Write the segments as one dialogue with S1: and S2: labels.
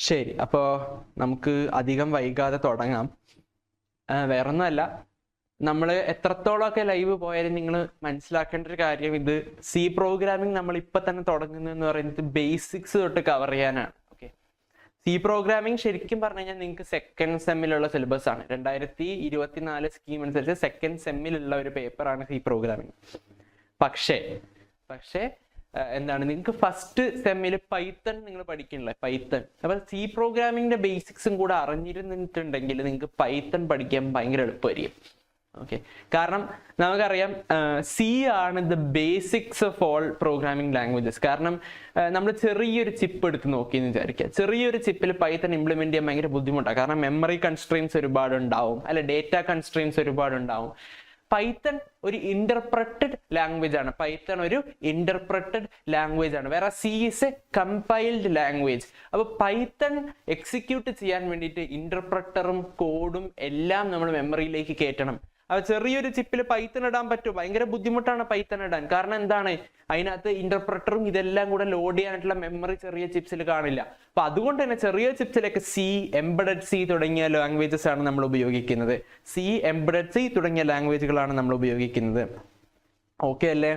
S1: ശരി, അപ്പോൾ നമുക്ക് അധികം വൈകാതെ തുടങ്ങാം. വേറൊന്നുമല്ല, നമ്മൾ എത്രത്തോളമൊക്കെ ലൈവ് പോയാലും നിങ്ങൾ മനസ്സിലാക്കേണ്ട ഒരു കാര്യം, ഇത് സി പ്രോഗ്രാമിംഗ് നമ്മൾ ഇപ്പം തന്നെ തുടങ്ങുന്നതെന്ന് പറയുന്നത് ബേസിക്സ് തൊട്ട് കവർ ചെയ്യാനാണ്. ഓക്കെ, സി പ്രോഗ്രാമിംഗ് ശരിക്കും പറഞ്ഞു കഴിഞ്ഞാൽ നിങ്ങൾക്ക് സെക്കൻഡ് സെമ്മിലുള്ള സിലബസ് ആണ്. 2024 സ്കീം അനുസരിച്ച് സെക്കൻഡ് സെമ്മിലുള്ള ഒരു പേപ്പറാണ് സി പ്രോഗ്രാമിംഗ്. പക്ഷേ എന്താണ്, നിങ്ങൾക്ക് ഫസ്റ്റ് സെമ്മിൽ പൈത്തൺ നിങ്ങൾ പഠിക്കണില്ലേ, പൈത്തൺ. അപ്പോൾ സി പ്രോഗ്രാമിങ്ങിന്റെ ബേസിക്സും കൂടെ അറിഞ്ഞിരുന്നിട്ടുണ്ടെങ്കിൽ നിങ്ങൾക്ക് പൈത്തൺ പഠിക്കാൻ ഭയങ്കര എളുപ്പമായിരിക്കും. ഓക്കെ, കാരണം നമുക്കറിയാം സി ആണ് the basics of all programming languages. കാരണം നമ്മൾ ചെറിയൊരു ചിപ്പ് എടുത്ത് നോക്കിയെന്ന് വിചാരിക്കുക, ചെറിയൊരു ചിപ്പിൽ പൈത്തൺ ഇംപ്ലിമെന്റ് ചെയ്യാൻ ഭയങ്കര ബുദ്ധിമുട്ടാണ്. കാരണം മെമ്മറി കൺസ്ട്രെയിൻസ് ഒരുപാടുണ്ടാവും, അല്ലെ ഡേറ്റ കൺസ്ട്രെയിൻസ് ഒരുപാടുണ്ടാവും. പൈത്തൺ ഒരു ഇന്റർപ്രറ്റഡ് ലാംഗ്വേജ് ആണ്. പൈത്തൺ ഒരു ഇന്റർപ്രറ്റഡ് ലാംഗ്വേജ് ആണ്, വേറെ C is A compiled language. അപ്പൊ പൈത്തൺ എക്സിക്യൂട്ട് ചെയ്യാൻ വേണ്ടിയിട്ട് ഇന്റർപ്രറ്ററും കോഡും എല്ലാം നമ്മൾ മെമ്മറിയിലേക്ക് കയറ്റണം. അപ്പൊ ചെറിയൊരു ചിപ്പിൽ പൈത്തൺ ഇടാൻ പറ്റുമോ? ഭയങ്കര ബുദ്ധിമുട്ടാണ് പൈത്തൺ ഇടാൻ. കാരണം എന്താണ്, അതിനകത്ത് ഇന്റർപ്രറ്ററും ഇതെല്ലാം കൂടെ ലോഡ് ചെയ്യാനായിട്ടുള്ള മെമ്മറി ചെറിയ ചിപ്സിൽ കാണില്ല. അപ്പൊ അതുകൊണ്ട് തന്നെ ചെറിയ ചിപ്സിലൊക്കെ സി, എംബഡഡ് സി തുടങ്ങിയ ലാംഗ്വേജസ് ആണ് നമ്മൾ ഉപയോഗിക്കുന്നത്. സി, എംബഡഡ് സി തുടങ്ങിയ ലാംഗ്വേജുകളാണ് നമ്മൾ ഉപയോഗിക്കുന്നത്. ഓക്കെ അല്ലേ?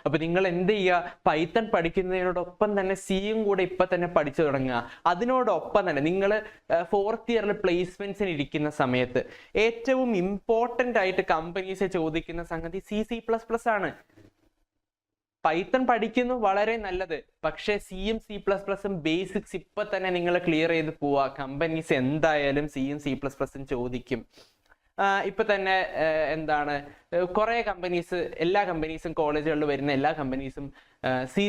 S1: അപ്പൊ നിങ്ങൾ എന്ത് ചെയ്യുക, പൈത്തൺ പഠിക്കുന്നതിനോടൊപ്പം തന്നെ സിയും കൂടെ ഇപ്പൊ തന്നെ പഠിച്ചു തുടങ്ങുക. അതിനോടൊപ്പം തന്നെ നിങ്ങൾ 4th ഇയറിൽ പ്ലേസ്മെന്റ്സിന് ഇരിക്കുന്ന സമയത്ത് ഏറ്റവും ഇമ്പോർട്ടന്റ് ആയിട്ട് കമ്പനീസ് ചോദിക്കുന്ന സംഗതി C++ ആണ്. പൈത്തൺ പഠിക്കുന്നു, വളരെ നല്ലത്. പക്ഷെ സിയും C++ഉം ബേസിക്സ് ഇപ്പൊ തന്നെ നിങ്ങൾ ക്ലിയർ ചെയ്ത് പോവാ. കമ്പനീസ് എന്തായാലും സിയും C++ഉം ചോദിക്കും. ഇപ്പൊ തന്നെ എന്താണ്, കുറെ കമ്പനീസ്, എല്ലാ കമ്പനീസും കോളേജുകളിൽ വരുന്ന എല്ലാ കമ്പനീസും C++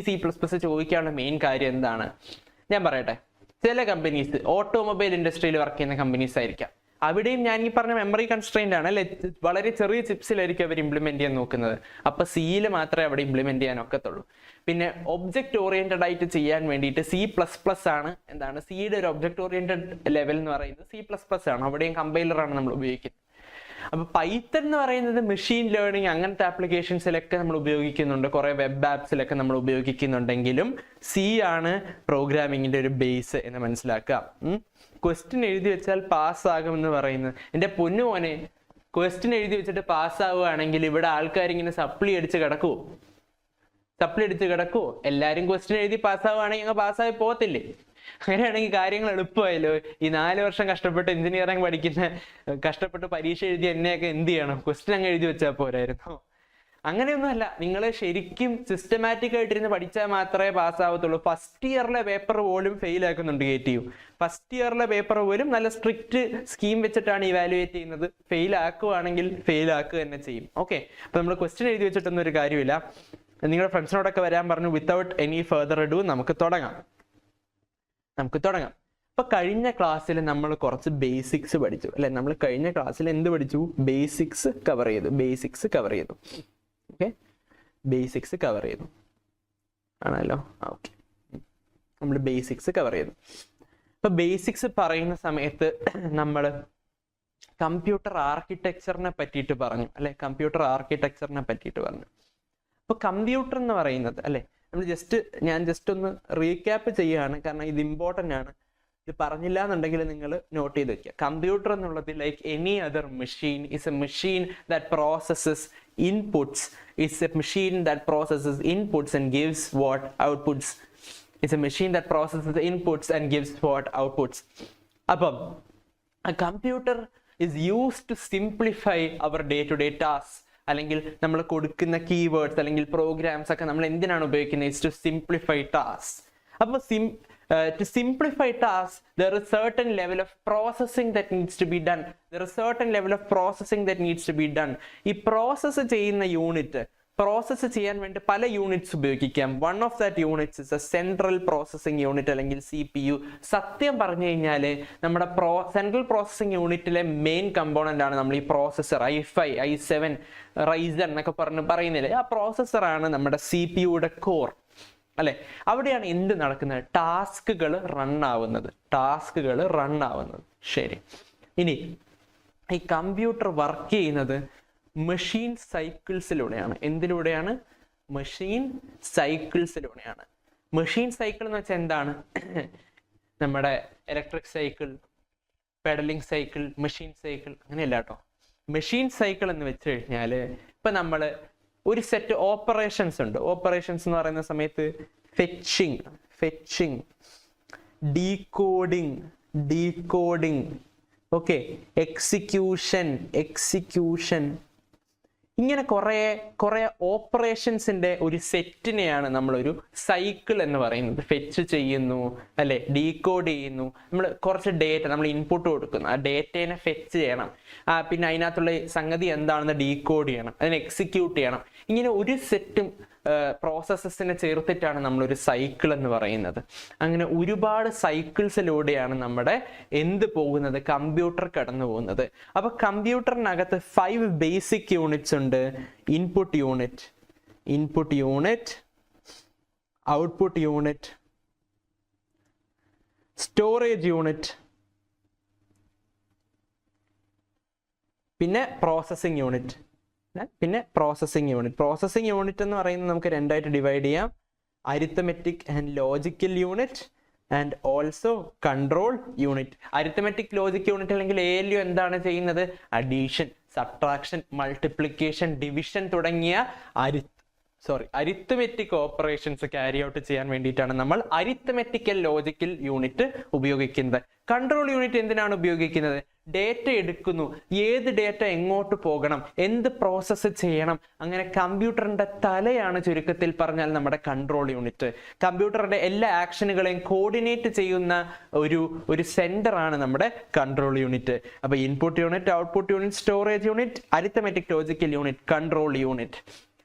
S1: ചോദിക്കാനുള്ള മെയിൻ കാര്യം എന്താണ് ഞാൻ പറയട്ടെ. ചില കമ്പനീസ് ഓട്ടോമൊബൈൽ ഇൻഡസ്ട്രിയിൽ വർക്ക് ചെയ്യുന്ന കമ്പനീസ് ആയിരിക്കാം. അവിടെയും ഞാൻ ഈ പറഞ്ഞ മെമ്മറി കൺസ്ട്രെയിന്റ് ആണ് അല്ലെ, വളരെ ചെറിയ ചിപ്സിലായിരിക്കും അവർ ഇംപ്ലിമെന്റ് ചെയ്യാൻ നോക്കുന്നത്. അപ്പൊ സിയിൽ മാത്രമേ അവിടെ ഇംപ്ലിമെന്റ് ചെയ്യാൻ ഒക്കത്തുള്ളൂ. പിന്നെ ഒബ്ജക്ട് ഓറിയന്റഡ് ആയിട്ട് ചെയ്യാൻ വേണ്ടിയിട്ട് C++ ആണ്. എന്താണ്, സിയുടെ ഒരു ഒബ്ജക്ട് ഓറിയന്റഡ് ലെവൽ എന്ന് പറയുന്നത് C++ ആണ്. അവിടെയും കമ്പൈലറാണ് നമ്മൾ ഉപയോഗിക്കുന്നത്. അപ്പൊ പൈത്തൺ എന്ന് പറയുന്നത് മെഷീൻ ലേണിംഗ് അങ്ങനത്തെ ആപ്ലിക്കേഷൻസിലൊക്കെ നമ്മൾ ഉപയോഗിക്കുന്നുണ്ട്, കുറെ വെബ് ആപ്സിലൊക്കെ നമ്മൾ ഉപയോഗിക്കുന്നുണ്ടെങ്കിലും സി ആണ് പ്രോഗ്രാമിങ്ങിന്റെ ഒരു ബേസ് എന്ന് മനസ്സിലാക്കുക. ക്വസ്റ്റ്യൻ എഴുതി വെച്ചാൽ പാസ്സാകും എന്ന് പറയുന്നത്, എൻ്റെ പൊന്നു മോനെ, ക്വസ്റ്റ്യൻ എഴുതി വെച്ചിട്ട് പാസ്സാവുകയാണെങ്കിൽ ഇവിടെ ആൾക്കാരിങ്ങനെ സപ്ലി അടിച്ച് കിടക്കുവോ? എല്ലാരും ക്വസ്റ്റ്യൻ എഴുതി പാസ്സാവുകയാണെങ്കിൽ അങ്ങ് പാസ്സായി പോകത്തില്ലേ? അങ്ങനെയാണെങ്കിൽ കാര്യങ്ങൾ എളുപ്പമായല്ലോ. ഈ 4 വർഷം കഷ്ടപ്പെട്ട് എഞ്ചിനീയറിംഗ് കഷ്ടപ്പെട്ട് പരീക്ഷ എഴുതി എന്നെയൊക്കെ എന്ത് ചെയ്യണം? ക്വസ്റ്റ്യൻ അങ്ങ് എഴുതി വെച്ചാൽ പോരായിരുന്നോ? അങ്ങനെയൊന്നുമല്ല. നിങ്ങൾ ശരിക്കും സിസ്റ്റമാറ്റിക് ആയിട്ടിരുന്ന് പഠിച്ചാൽ മാത്രമേ പാസ്സാവത്തുള്ളൂ. ഫസ്റ്റ് ഇയറിലെ പേപ്പർ പോലും ഫെയിൽ ആക്കുന്നുണ്ട് KTU. ഫസ്റ്റ് ഇയറിലെ പേപ്പർ പോലും നല്ല സ്ട്രിക്റ്റ് സ്കീം വെച്ചിട്ടാണ് ഇവാലുവേറ്റ് ചെയ്യുന്നത്. ഫെയിൽ ആക്കുവാണെങ്കിൽ ഫെയിൽ ആക്കുക തന്നെ ചെയ്യും. ഓക്കെ, അപ്പൊ നമ്മൾ ക്വസ്റ്റ്യൻ എഴുതി വെച്ചിട്ടൊന്നും ഒരു കാര്യമില്ല. നിങ്ങളുടെ ഫ്രണ്ട്സിനോടൊക്കെ വരാൻ പറഞ്ഞു. വിത്തൗട്ട് എനി ഫർദർ അഡു നമുക്ക് തുടങ്ങാം. അപ്പൊ കഴിഞ്ഞ ക്ലാസ്സിൽ നമ്മൾ കുറച്ച് ബേസിക്സ് പഠിച്ചു അല്ലെ. നമ്മൾ കഴിഞ്ഞ ക്ലാസ്സിൽ എന്ത് പഠിച്ചു? ബേസിക്സ് കവർ ചെയ്തു. ഓക്കെ, ബേസിക്സ് കവർ ചെയ്തു ആണല്ലോ. ഓക്കെ, നമ്മൾ ബേസിക്സ് കവർ ചെയ്തു. അപ്പൊ ബേസിക്സ് പറയുന്ന സമയത്ത് നമ്മൾ കമ്പ്യൂട്ടർ ആർക്കിടെക്ചറിനെ പറ്റിയിട്ട് പറഞ്ഞു അല്ലെ. അപ്പൊ കമ്പ്യൂട്ടർ എന്ന് പറയുന്നത് അല്ലെ, ഞാൻ ജസ്റ്റ് ഒന്ന് റീക്യാപ്പ് ചെയ്യുകയാണ്, കാരണം ഇത് ഇമ്പോർട്ടൻ്റ് ആണ്. ഇത് പറഞ്ഞില്ല എന്നുണ്ടെങ്കിൽ നിങ്ങൾ നോട്ട് ചെയ്ത് വെക്കുക. കമ്പ്യൂട്ടർ എന്നുള്ളത് like any other machine is A machine that processes inputs. And gives what outputs. It's a machine that processes the inputs and gives what outputs. അപ്പം a computer is used to simplify our day-to-day tasks. അല്ലെങ്കിൽ നമ്മൾ കൊടുക്കുന്ന keywords അല്ലെങ്കിൽ programmes ഒക്കെ നമ്മൾ എന്തിനാണ് ഉപയോഗിക്കുന്നത്? Is to simplify task. അപ്പോൾ to simplify tasks, there is certain level of processing that needs to be done. ഈ പ്രോസസ്സ് ചെയ്യുന്ന യൂണിറ്റ്, പ്രോസസ്സ് ചെയ്യാൻ വേണ്ടി പല യൂണിറ്റ്സ് ഉപയോഗിക്കാം. One of that units is A central processing unit അല്ലെങ്കിൽ CPU. സത്യം പറഞ്ഞു കഴിഞ്ഞാൽ നമ്മുടെ സെൻട്രൽ പ്രോസസ്സിംഗ് യൂണിറ്റിലെ മെയിൻ കമ്പോണന്റ് ആണ് നമ്മൾ ഈ പ്രോസസ്സർ. i5, i7, Ryzen എന്നൊക്കെ പറയുന്നില്ലേ, ആ പ്രോസസ്സറാണ് നമ്മുടെ CPU-യുടെ കോർ അല്ലെ. അവിടെയാണ് എന്ത് നടക്കുന്നത്? ടാസ്കുകൾ റൺ ആവുന്നത്. ശരി, ഇനി ഈ കമ്പ്യൂട്ടർ വർക്ക് ചെയ്യുന്നത് മെഷീൻ സൈക്കിൾസിലൂടെയാണ്. എന്തിലൂടെയാണ്? മെഷീൻ സൈക്കിൾസിലൂടെയാണ്. മെഷീൻ സൈക്കിൾ എന്ന് വെച്ചാൽ എന്താണ്? നമ്മുടെ electric cycle, peddling cycle, machine cycle, അങ്ങനെയല്ല കേട്ടോ. മെഷീൻ സൈക്കിൾ എന്ന് വെച്ച് കഴിഞ്ഞാൽ ഇപ്പം നമ്മൾ ഒരു സെറ്റ് ഓപ്പറേഷൻസ് ഉണ്ട്. ഓപ്പറേഷൻസ് എന്ന് പറയുന്ന സമയത്ത് ഫെച്ചിങ്, ഡീകോഡിങ്, ഓക്കെ, എക്സിക്യൂഷൻ, ഇങ്ങനെ കുറേ ഓപ്പറേഷൻസിന്റെ ഒരു സെറ്റിനെയാണ് നമ്മളൊരു സൈക്കിൾ എന്ന് പറയുന്നത്. ഫെച്ച് ചെയ്യുന്നു അല്ലെ, ഡീകോഡ് ചെയ്യുന്നു, നമ്മൾ കുറച്ച് ഡേറ്റ നമ്മൾ ഇൻപുട്ട് കൊടുക്കുന്നു, ആ ഡേറ്റേനെ ഫെച്ച് ചെയ്യണം, പിന്നെ അതിനകത്തുള്ള സംഗതി എന്താണെന്ന് ഡീകോഡ് ചെയ്യണം, അതിനെ എക്സിക്യൂട്ട് ചെയ്യണം. ഇങ്ങനെ ഒരു സെറ്റും പ്രോസസ്സസിനെ ചേർത്തിട്ടാണ് നമ്മളൊരു സൈക്കിൾ എന്ന് പറയുന്നത്. അങ്ങനെ ഒരുപാട് സൈക്കിൾസിലൂടെയാണ് നമ്മുടെ എന്ത് പോകുന്നത്, കമ്പ്യൂട്ടർ കടന്നു പോകുന്നത്. അപ്പൊ കമ്പ്യൂട്ടറിനകത്ത് 5 ബേസിക് യൂണിറ്റ്സ് ഉണ്ട്. Input unit, output unit, storage unit, പിന്നെ പ്രോസസ്സിംഗ് യൂണിറ്റ്. പ്രോസസ്സിംഗ് യൂണിറ്റ് എന്ന് പറയുന്നത് നമുക്ക് രണ്ടായിട്ട് ഡിവൈഡ് ചെയ്യാം. Arithmetic and logical unit and also control unit. Arithmetic, logic unit അല്ലെങ്കിൽ ALU എന്താണ് ചെയ്യുന്നത്? അഡീഷൻ, സബ്ട്രാക്ഷൻ, മൾട്ടിപ്ലിക്കേഷൻ, ഡിവിഷൻ തുടങ്ങിയ അരിത്തമെറ്റിക് ഓപ്പറേഷൻസ് ക്യാരി ഔട്ട് ചെയ്യാൻ വേണ്ടിയിട്ടാണ് നമ്മൾ അരിത്തമെറ്റിക്കൽ ലോജിക്കൽ യൂണിറ്റ് ഉപയോഗിക്കുന്നത്. കൺട്രോൾ യൂണിറ്റ് എന്തിനാണ് ഉപയോഗിക്കുന്നത്? ഡേറ്റ എടുക്കുന്നു, ഏത് ഡേറ്റ എങ്ങോട്ട് പോകണം, എന്ത് പ്രോസസ്സ് ചെയ്യണം, അങ്ങനെ കമ്പ്യൂട്ടറിന്റെ തലയാണ് ചുരുക്കത്തിൽ പറഞ്ഞാൽ നമ്മുടെ കൺട്രോൾ യൂണിറ്റ്. കമ്പ്യൂട്ടറിന്റെ എല്ലാ ആക്ഷനുകളെയും കോർഡിനേറ്റ് ചെയ്യുന്ന ഒരു സെന്റർ ആണ് നമ്മുടെ കൺട്രോൾ യൂണിറ്റ്. അപ്പൊ input unit, output unit, storage unit, arithmetic logical unit, control unit.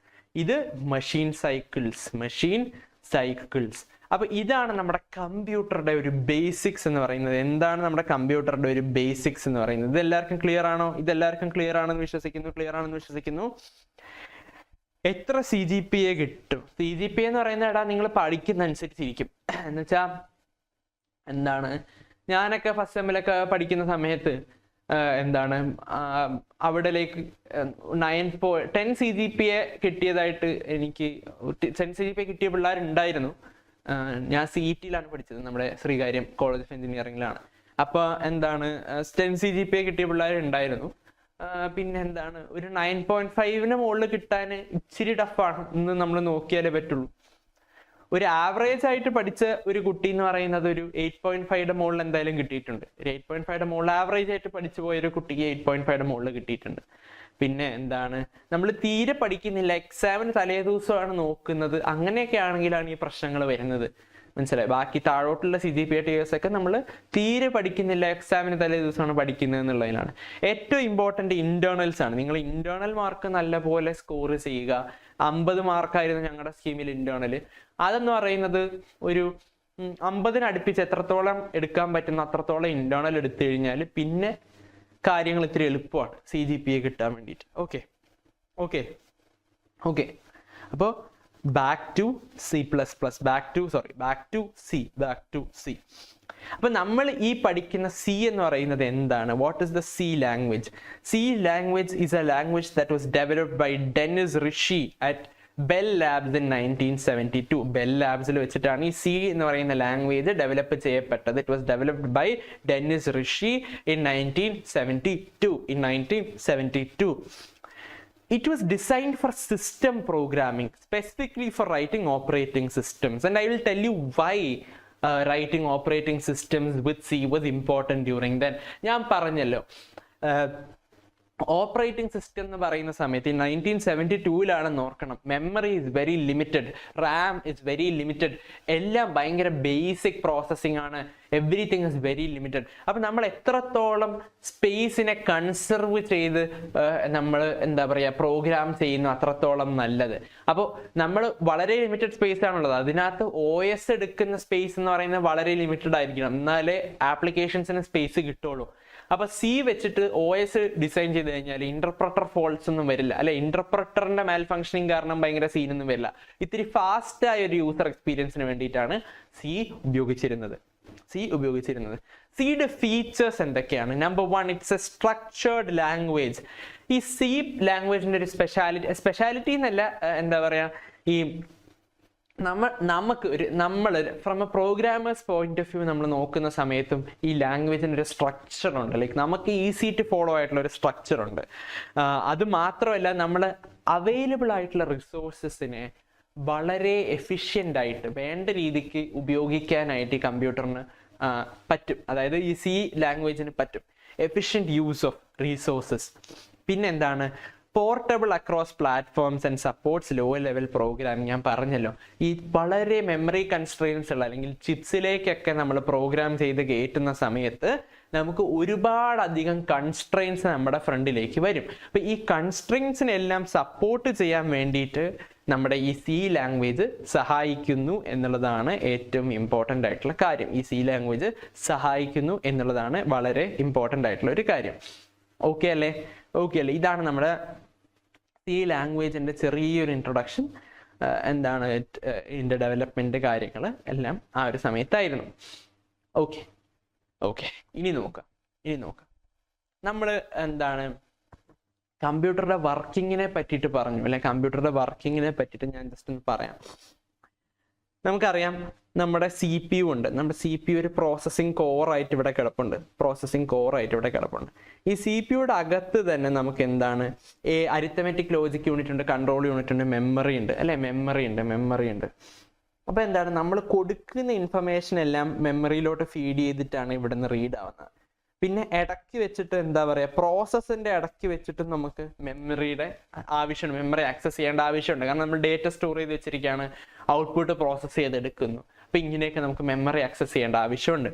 S1: ഇത് മെഷീൻ സൈക്കിൾസ്. അപ്പൊ ഇതാണ് നമ്മുടെ കമ്പ്യൂട്ടറുടെ ഒരു ബേസിക്സ് എന്ന് പറയുന്നത്. എന്താണ് നമ്മുടെ കമ്പ്യൂട്ടറുടെ ഒരു ബേസിക്സ് എന്ന് പറയുന്നത്? ഇതെല്ലാവർക്കും ക്ലിയർ ആണോ? ക്ലിയർ ആണെന്ന് വിശ്വസിക്കുന്നു. എത്ര CGPA കിട്ടും? CGPA എന്ന് പറയുന്നത് നിങ്ങൾ പഠിക്കുന്ന അനുസരിച്ചിരിക്കും. എന്നുവെച്ചാ എന്താണ്, ഞാനൊക്കെ ഫസ്റ്റ് സെമ്മിലൊക്കെ പഠിക്കുന്ന സമയത്ത് അവിടേക്ക് 10 CGPA കിട്ടിയതായിട്ട് എനിക്ക് 10 CGPA കിട്ടിയ പിള്ളേരുണ്ടായിരുന്നു. ഞാൻ CET-ലാണ് പഠിച്ചത്, നമ്മുടെ ശ്രീകാര്യം കോളേജ് ഓഫ് എഞ്ചിനീയറിംഗിലാണ്. അപ്പൊ 10 CGPA കിട്ടിയ പിള്ളേരുണ്ടായിരുന്നു. പിന്നെ ഒരു 9.5 മുകളിൽ കിട്ടാൻ ഇച്ചിരി ടഫാണ് എന്ന് നമ്മൾ നോക്കിയാലേ പറ്റുള്ളൂ. ഒരു ആവറേജ് ആയിട്ട് പഠിച്ച ഒരു കുട്ടി എന്ന് പറയുന്നത് ഒരു 8.5 മുകളിൽ എന്തായാലും കിട്ടിയിട്ടുണ്ട്. ഒരു 8.5 മുകളിൽ ആവറേജ് ആയിട്ട് പഠിച്ചു പോയ ഒരു കുട്ടിക്ക് 8.5 മുകളിൽ കിട്ടിയിട്ടുണ്ട്. പിന്നെ നമ്മൾ തീരെ പഠിക്കുന്നില്ല, എക്സാമിന് തലേ ദിവസമാണ് നോക്കുന്നത്, അങ്ങനെയൊക്കെ ആണെങ്കിലാണ് ഈ പ്രശ്നങ്ങൾ വരുന്നത്. മനസ്സിലായി? ബാക്കി താഴോട്ടുള്ള CGPA TS ഒക്കെ നമ്മൾ തീരെ പഠിക്കുന്നില്ല, എക്സാമിന് തലേ ദിവസമാണ് പഠിക്കുന്നത് എന്നുള്ളതിനാണ്. ഏറ്റവും ഇമ്പോർട്ടൻ്റ് ഇന്റേണൽസ് ആണ്. നിങ്ങൾ ഇന്റേണൽ മാർക്ക് നല്ലപോലെ സ്കോർ ചെയ്യുക. 50 മാർക്കായിരുന്നു ഞങ്ങളുടെ സ്കീമിൽ ഇന്റേണൽ. അതെന്ന് പറയുന്നത് ഒരു 50-ന് അടുപ്പിച്ച് എത്രത്തോളം എടുക്കാൻ പറ്റുന്ന അത്രത്തോളം ഇന്റേണൽ എടുത്തു കഴിഞ്ഞാൽ പിന്നെ കാര്യങ്ങൾ ഇത്തിരി എളുപ്പമാണ് CGPA കിട്ടാൻ വേണ്ടിയിട്ട്. ഓക്കെ. അപ്പോൾ ബാക്ക് ടു C. അപ്പൊ നമ്മൾ ഈ പഠിക്കുന്ന C എന്ന് പറയുന്നത് എന്താണ്? What is the C language? C language is a language that was developed by Dennis Ritchie at Bell Labs in 1972. Bell ലാബ്സിൽ വെച്ചിട്ടാണ് ഈ C എന്ന് പറയുന്ന ലാംഗ്വേജ് ഡെവലപ്പ് ചെയ്യപ്പെട്ടത്. It was developed by Dennis Ritchie in 1972. It was designed for system programming, specifically for writing operating systems. And I will tell you why writing operating systems with C was important during then. ഞാൻ പറഞ്ഞല്ലോ, operating system എന്ന് പറയുന്ന സമയത്ത് 1972-ലാണ് ഓർക്കണം. Memory is very limited, Ram is very limited, എല്ലാം ഭയങ്കര basic processing ആണ്, everything is very limited. അപ്പം നമ്മൾ എത്രത്തോളം സ്പേസിനെ കൺസർവ് ചെയ്ത് നമ്മൾ പ്രോഗ്രാം ചെയ്യുന്നു അത്രത്തോളം നല്ലത്. അപ്പോൾ നമ്മൾ വളരെ ലിമിറ്റഡ് സ്പേസ് ആണുള്ളത്, അതിനകത്ത് OS എടുക്കുന്ന സ്പേസ് എന്ന് പറയുന്നത് വളരെ ലിമിറ്റഡ് ആയിരിക്കണം, എന്നാലേ ആപ്ലിക്കേഷൻസിന് സ്പേസ് കിട്ടുള്ളൂ. അപ്പൊ C വെച്ചിട്ട് OS ഡിസൈൻ ചെയ്ത് കഴിഞ്ഞാൽ ഇന്റർപ്രട്ടർ ഫോൾട്ട്സ് ഒന്നും വരില്ല, അല്ലെ? ഇന്റർപ്രട്ടറിന്റെ മാൽ ഫംഗ്ഷനിങ് കാരണം ഭയങ്കര സീനൊന്നും വരില്ല. ഇത്തിരി ഫാസ്റ്റ് ആയ ഒരു യൂസർ എക്സ്പീരിയൻസിന് വേണ്ടിയിട്ടാണ് C ഉപയോഗിച്ചിരുന്നത്. സിയുടെ ഫീച്ചേഴ്സ് എന്തൊക്കെയാണ്? Number 1, it's A structured language. ഈ C ലാംഗ്വേജിന്റെ ഒരു സ്പെഷ്യാലിറ്റി എന്നല്ല, ഈ നമ്മൾ from A programmers point of view നമ്മൾ നോക്കുന്ന സമയത്തും ഈ ലാംഗ്വേജിന് ഒരു സ്ട്രക്ചർ ഉണ്ട്. ലൈക്ക് നമുക്ക് ഈസി ടു ഫോളോ ആയിട്ടുള്ള ഒരു സ്ട്രക്ചർ ഉണ്ട്. അത് മാത്രമല്ല, നമ്മൾ അവൈലബിൾ ആയിട്ടുള്ള റിസോഴ്സസിനെ വളരെ എഫിഷ്യൻ്റ് ആയിട്ട് വേണ്ട രീതിക്ക് ഉപയോഗിക്കാനായിട്ട് ഈ കമ്പ്യൂട്ടറിന് പറ്റും. അതായത് ഈ സി ലാംഗ്വേജിന് പറ്റും. Efficient use of resources. പിന്നെന്താണ്, portable across platforms and supports low level programming. ഞാൻ പറഞ്ഞല്ലോ, ഈ വളരെ മെമ്മറി കൺസ്ട്രെയിൻസ് ഉള്ള അല്ലെങ്കിൽ ചിപ്സിലേക്കൊക്കെ നമ്മൾ പ്രോഗ്രാം ചെയ്ത് കയറ്റുന്ന സമയത്ത് നമുക്ക് ഒരുപാടധികം കൺസ്ട്രെയിൻസ് നമ്മുടെ ഫ്രണ്ടിലേക്ക് വരും. അപ്പം ഈ കൺസ്ട്രെയിൻസിനെല്ലാം സപ്പോർട്ട് ചെയ്യാൻ വേണ്ടിയിട്ട് നമ്മുടെ ഈ സി ലാംഗ്വേജ് സഹായിക്കുന്നു എന്നുള്ളതാണ് ഏറ്റവും ഇമ്പോർട്ടൻ്റ് ആയിട്ടുള്ള കാര്യം. ഈ സി ലാംഗ്വേജ് സഹായിക്കുന്നു എന്നുള്ളതാണ് വളരെ ഇമ്പോർട്ടൻ്റ് ആയിട്ടുള്ള ഒരു കാര്യം. ഓക്കെ അല്ലേ? ഇതാണ് നമ്മുടെ സി ലാംഗ്വേജിൻ്റെ ചെറിയൊരു ഇൻട്രൊഡക്ഷൻ. എന്താണ് ഇതിൻ്റെ ഡെവലപ്മെൻറ്റ് കാര്യങ്ങൾ എല്ലാം ആ ഒരു സമയത്തായിരുന്നു. ഓക്കെ ഇനി നോക്കാം. നമ്മൾ എന്താണ് കമ്പ്യൂട്ടറുടെ വർക്കിങ്ങിനെ പറ്റിയിട്ട് പറഞ്ഞു അല്ലെ? കമ്പ്യൂട്ടറുടെ വർക്കിങ്ങിനെ പറ്റിയിട്ട് ഞാൻ ജസ്റ്റ് ഒന്ന് പറയാം. നമുക്കറിയാം, നമ്മുടെ സി പി യു ഉണ്ട്. നമ്മുടെ സി പി യു ഒരു പ്രോസസ്സിംഗ് കോറായിട്ട് ഇവിടെ കിടപ്പുണ്ട്. ഈ സി പി യുടെ അകത്ത് തന്നെ നമുക്ക് എന്താണ്, അരിത്തമെറ്റിക് ലോജിക് യൂണിറ്റ് ഉണ്ട്, കൺട്രോൾ യൂണിറ്റ് ഉണ്ട്, മെമ്മറി ഉണ്ട് അല്ലെ? മെമ്മറി ഉണ്ട്. അപ്പൊ എന്താണ്, നമ്മൾ കൊടുക്കുന്ന ഇൻഫർമേഷൻ എല്ലാം മെമ്മറിയിലോട്ട് ഫീഡ് ചെയ്തിട്ടാണ് ഇവിടുന്ന് റീഡ് ആവുന്നത്. പിന്നെ ഇടയ്ക്ക് വെച്ചിട്ട് എന്താ പറയുക, പ്രോസസ്സിന്റെ ഇടയ്ക്ക് വെച്ചിട്ട് നമുക്ക് മെമ്മറിയുടെ ആവശ്യമുണ്ട്, മെമ്മറി ആക്സസ് ചെയ്യേണ്ട ആവശ്യമുണ്ട്. കാരണം നമ്മൾ ഡേറ്റ സ്റ്റോർ ചെയ്ത് വെച്ചിരിക്കുകയാണ്, ഔട്ട്പുട്ട് പ്രോസസ്സ് ചെയ്തെടുക്കുന്നു. അപ്പം ഇങ്ങനെയൊക്കെ നമുക്ക് മെമ്മറി ആക്സസ് ചെയ്യേണ്ട ആവശ്യമുണ്ട്.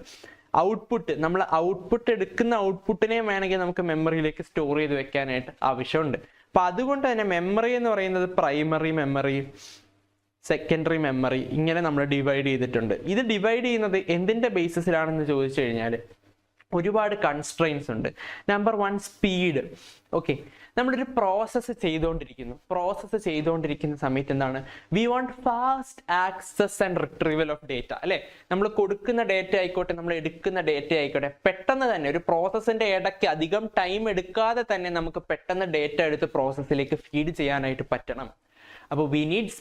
S1: നമ്മൾ ഔട്ട്പുട്ട് എടുക്കുന്ന ഔട്ട്പുട്ടിനെ വേണമെങ്കിൽ നമുക്ക് മെമ്മറിയിലേക്ക് സ്റ്റോർ ചെയ്ത് വെക്കാനായിട്ട് ആവശ്യമുണ്ട്. അപ്പം അതുകൊണ്ട് തന്നെ മെമ്മറി എന്ന് പറയുന്നത് പ്രൈമറി മെമ്മറി, സെക്കൻഡറി മെമ്മറി, ഇങ്ങനെ നമ്മൾ ഡിവൈഡ് ചെയ്തിട്ടുണ്ട്. ഇത് ഡിവൈഡ് ചെയ്യുന്നത് എന്തിൻ്റെ ബേസിസിലാണെന്ന് ചോദിച്ചു കഴിഞ്ഞാൽ ഒരുപാട് കൺസ്ട്രെയിൻസ് ഉണ്ട്. Number 1, speed. ഓക്കെ, നമ്മളൊരു പ്രോസസ്സ് ചെയ്തുകൊണ്ടിരിക്കുന്ന സമയത്ത് എന്താണ്, we want fast access and retrieval of data അല്ലെ? നമ്മൾ കൊടുക്കുന്ന ഡേറ്റ ആയിക്കോട്ടെ, നമ്മൾ എടുക്കുന്ന ഡേറ്റ ആയിക്കോട്ടെ, പെട്ടെന്ന് തന്നെ ഒരു പ്രോസസ്സിന്റെ ഇടയ്ക്ക് അധികം ടൈം എടുക്കാതെ തന്നെ നമുക്ക് പെട്ടെന്ന് ഡേറ്റ എടുത്ത് പ്രോസസ്സിലേക്ക് ഫീഡ് ചെയ്യാനായിട്ട് പറ്റണം. അപ്പോൾ വി നീഡ്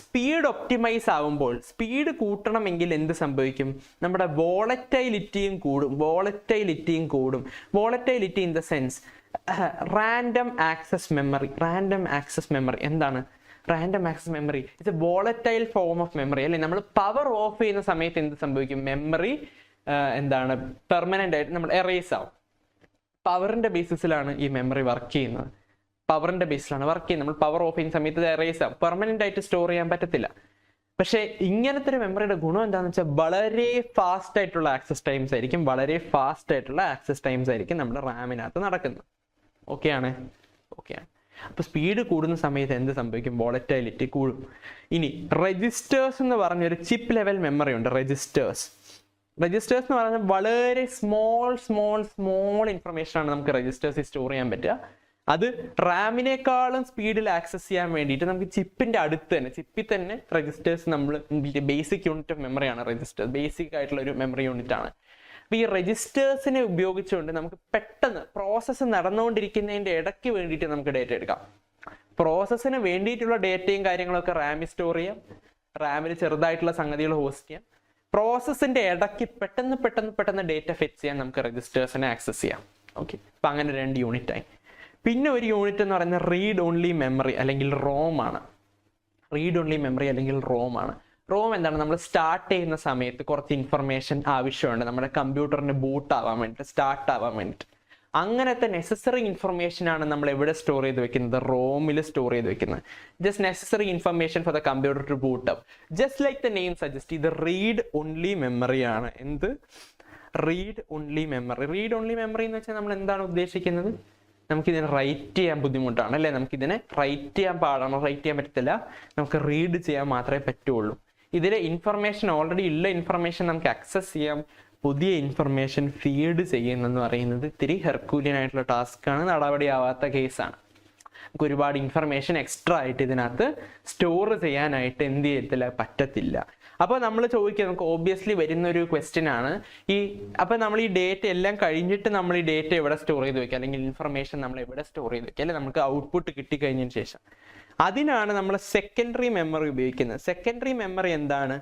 S1: സ്പീഡ് ഒപ്റ്റിമൈസ് ആവുമ്പോൾ, സ്പീഡ് കൂട്ടണമെങ്കിൽ എന്ത് സംഭവിക്കും, നമ്മുടെ വോളറ്റൈലിറ്റിയും കൂടും. Volatility in the sense random access memory. എന്താണ് random access memory? It's a volatile form of memory അല്ലെ? നമ്മൾ പവർ ഓഫ് ചെയ്യുന്ന സമയത്ത് എന്ത് സംഭവിക്കും, മെമ്മറി എന്താണ് പെർമനന്റ് ആയിട്ട് നമ്മൾ എറേസ് ആവും. പവറിന്റെ ബേസിസിലാണ് ഈ മെമ്മറി വർക്ക് ചെയ്യുന്നത്. നമ്മൾ പവർ ഓഫ് ചെയ്യുന്ന സമയത്ത് എറേസ് ആവും, പെർമനന്റ് ആയിട്ട് സ്റ്റോർ ചെയ്യാൻ പറ്റത്തില്ല. പക്ഷെ ഇങ്ങനത്തെ ഒരു മെമ്മറിയുടെ ഗുണം എന്താണെന്ന് വെച്ചാൽ വളരെ ഫാസ്റ്റ് ആയിട്ടുള്ള ആക്സസ് ടൈംസ് ആയിരിക്കും നമ്മുടെ റാമിനകത്ത് നടക്കുന്നത്. ഓക്കെയാണ്. അപ്പൊ സ്പീഡ് കൂടുന്ന സമയത്ത് എന്ത് സംഭവിക്കും, വോളറ്റൈലിറ്റി കൂടും. ഇനി രജിസ്റ്റേഴ്സ് എന്ന് പറഞ്ഞൊരു ചിപ്പ് ലെവൽ മെമ്മറി ഉണ്ട്. രജിസ്റ്റേഴ്സ് എന്ന് പറഞ്ഞാൽ വളരെ സ്മോൾ ഇൻഫർമേഷൻ ആണ് നമുക്ക് രജിസ്റ്റേഴ്സിൽ സ്റ്റോർ ചെയ്യാൻ പറ്റുക. അത് റാമിനേക്കാളും സ്പീഡിൽ ആക്സസ് ചെയ്യാൻ വേണ്ടിയിട്ട് നമുക്ക് ചിപ്പിന്റെ അടുത്ത് തന്നെ, ചിപ്പിൽ തന്നെ രജിസ്റ്റേഴ്സ്, നമ്മൾ ബേസിക് യൂണിറ്റ് ഓഫ് മെമ്മറിയാണ് രജിസ്റ്റേഴ്സ്, ബേസിക് ആയിട്ടുള്ള ഒരു മെമ്മറി യൂണിറ്റ് ആണ്. അപ്പൊ ഈ രജിസ്റ്റേഴ്സിനെ ഉപയോഗിച്ചുകൊണ്ട് നമുക്ക് പെട്ടെന്ന് പ്രോസസ്സ് നടന്നുകൊണ്ടിരിക്കുന്നതിന്റെ ഇടയ്ക്ക് വേണ്ടിയിട്ട് നമുക്ക് ഡേറ്റ എടുക്കാം. പ്രോസസ്സിന് വേണ്ടിയിട്ടുള്ള ഡേറ്റയും കാര്യങ്ങളൊക്കെ റാമിൽ സ്റ്റോർ ചെയ്യാം, റാമിൽ ചെറുതായിട്ടുള്ള സംഗതികൾ ഹോസ്റ്റ് ചെയ്യാം. പ്രോസസ്സിന്റെ ഇടയ്ക്ക് പെട്ടെന്ന് ഡേറ്റ ഫെച്ച് ചെയ്യാൻ നമുക്ക് രജിസ്റ്റേഴ്സിനെ ആക്സസ് ചെയ്യാം. ഓക്കെ, അപ്പൊ അങ്ങനെ 2 യൂണിറ്റായി. പിന്നെ ഒരു യൂണിറ്റ് എന്ന് പറയുന്നത് റീഡ് ഓൺലി മെമ്മറി അല്ലെങ്കിൽ റോം ആണ്. റോം എന്താണ്, നമ്മൾ സ്റ്റാർട്ട് ചെയ്യുന്ന സമയത്ത് കുറച്ച് ഇൻഫർമേഷൻ ആവശ്യമുണ്ട് നമ്മുടെ കമ്പ്യൂട്ടറിന് സ്റ്റാർട്ട് ആവാൻ വേണ്ടിയിട്ട്. അങ്ങനത്തെ നെസസറി ഇൻഫർമേഷൻ ആണ് നമ്മൾ എവിടെ സ്റ്റോർ ചെയ്ത് വെക്കുന്നത്, റോമിൽ സ്റ്റോർ ചെയ്ത് വെക്കുന്നത്. Just necessary information for the computer to boot up. Just like the name suggest, ഇത് റീഡ് ഓൺലി മെമ്മറി ആണ്. റീഡ് ഓൺലി മെമ്മറി എന്ന് വെച്ചാൽ നമ്മൾ എന്താണ് ഉദ്ദേശിക്കുന്നത്, നമുക്കിതിനെ റൈറ്റ് ചെയ്യാൻ ബുദ്ധിമുട്ടാണ് അല്ലേ? നമുക്കിതിനെ റൈറ്റ് ചെയ്യാൻ പറ്റത്തില്ല, നമുക്ക് റീഡ് ചെയ്യാൻ മാത്രമേ പറ്റുള്ളൂ. ഇതിലെ ഇൻഫർമേഷൻ, ഓൾറെഡി ഉള്ള ഇൻഫർമേഷൻ നമുക്ക് ആക്സസ് ചെയ്യാം. പുതിയ ഇൻഫർമേഷൻ ഫീഡ് ചെയ്യുന്നെന്ന് പറയുന്നത് ഇത്തിരി ഹെർക്കൂലിയൻ ആയിട്ടുള്ള ടാസ്ക്കാണ്, നടപടിയാവാത്ത കേസാണ്. നമുക്ക് ഒരുപാട് ഇൻഫർമേഷൻ എക്സ്ട്രാ ആയിട്ട് ഇതിനകത്ത് സ്റ്റോർ ചെയ്യാനായിട്ട് എന്ത് ചെയ്യത്തില്ല, പറ്റത്തില്ല. അപ്പോൾ നമ്മൾ ചോദിക്കുക, നമുക്ക് ഓബ്വിയസ്ലി വരുന്ന ഒരു ക്വസ്റ്റ്യൻ ആണ് അപ്പോൾ നമ്മൾ ഈ ഡേറ്റ എല്ലാം കഴിഞ്ഞിട്ട് നമ്മൾ ഈ ഡേറ്റ എവിടെ സ്റ്റോർ ചെയ്ത് വെക്കുക, അല്ലെങ്കിൽ ഇൻഫർമേഷൻ നമ്മൾ എവിടെ സ്റ്റോർ ചെയ്ത് വെക്കുക, അല്ലെങ്കിൽ നമുക്ക് ഔട്ട്പുട്ട് കിട്ടിക്കഴിഞ്ഞതിന് ശേഷം. അതിനാണ് നമ്മൾ സെക്കൻഡറി മെമ്മറി ഉപയോഗിക്കുന്നത്. സെക്കൻഡറി മെമ്മറി എന്താണ്?